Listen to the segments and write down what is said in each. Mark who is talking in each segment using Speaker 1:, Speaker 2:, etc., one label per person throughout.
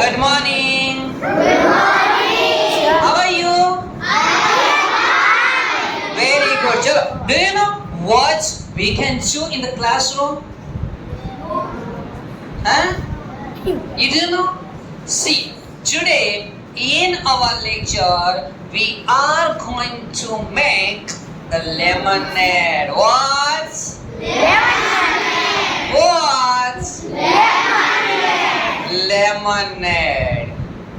Speaker 1: Good morning. Good morning. How are you? Very good. Chalo. Do you know what we can do in the classroom? Huh? You do know? See, today in our lecture we are going to make the lemonade. What? Lemonade. What? Lemonade.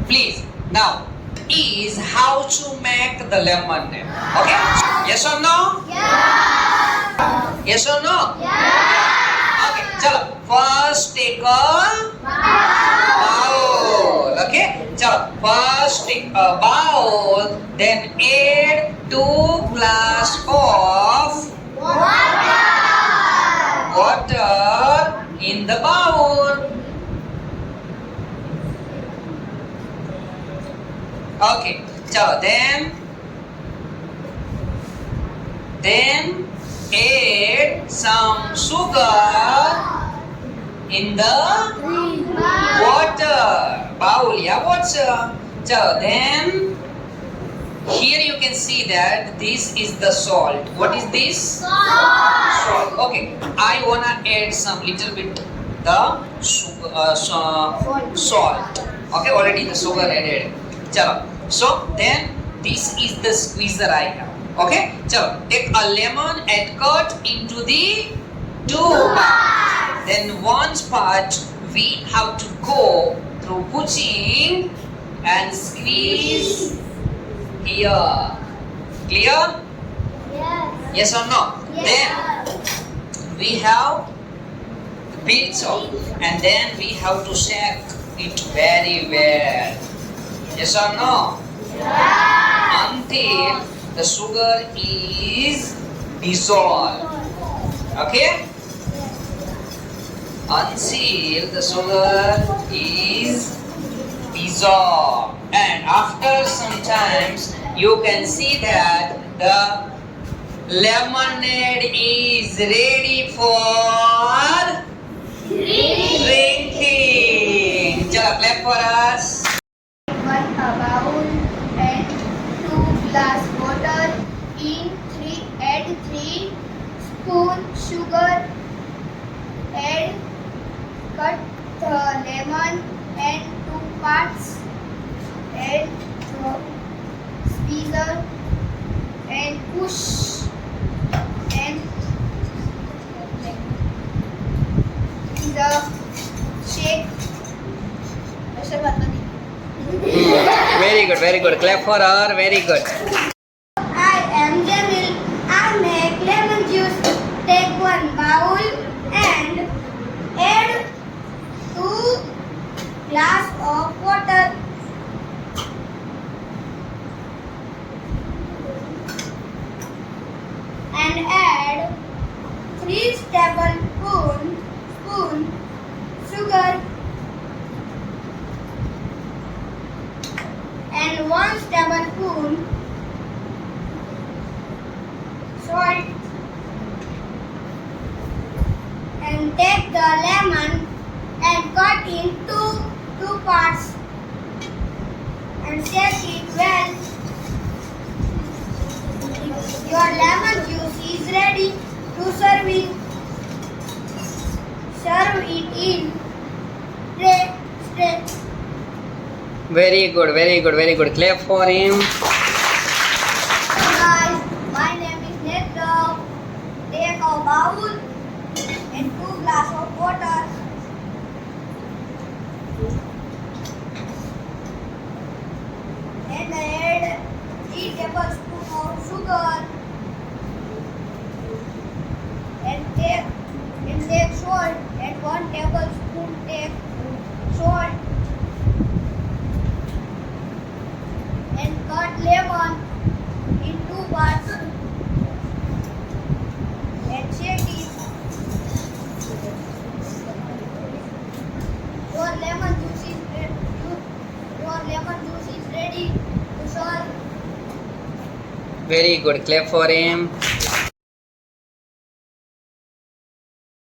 Speaker 1: Please, now is how to make the lemonade. Okay? Yes or no? Yes or no? Okay, chalo. First take a bowl. Okay? Chalo. First take a bowl, then add 2 glass of water in the bowl. Okay, chalo. Then add some sugar in the water. Bowl, yeah, water. Chalo. Then here you can see that this is the salt. What is this? Salt. Okay, I wanna add some little bit the sugar, salt. Okay, already the sugar added. Chalo. So then this is the squeezer I have. Okay, chalo. Take a lemon and cut into the 2 parts. Then one part we have to go through pushing and squeeze here. Clear? Yes or no? Then we have the pizza and then we have to shake it very well. Yes or no? Until the sugar is dissolved. Okay? Until the sugar is dissolved. And after some times you can see that the lemonade is ready for drinking. Chala, clap for us.
Speaker 2: A bowl and 2 glass water add 3 spoon sugar, add cut the lemon and 2 parts, add the squeezer and push and the shake.
Speaker 1: Very good. Clap for her. Very good.
Speaker 2: I am Jamil. I make lemon juice. Take 1 bowl and add 2 glass of water. And add 3 tablespoon sugar and 1 tablespoon salt, and take the lemon and cut into 2 parts and shake it well. Your lemon juice is ready to serve it. Serve it in tray.
Speaker 1: Very good. Clap for him.
Speaker 2: Guys, my name is Netra. Take a bowl and 2 glass of water. And add 3 tablespoons of sugar. And take salt. And 1 tablespoon take salt. And cut lemon in 2 parts and shake it. Your lemon juice is ready to serve.
Speaker 1: Very good. Clap for him.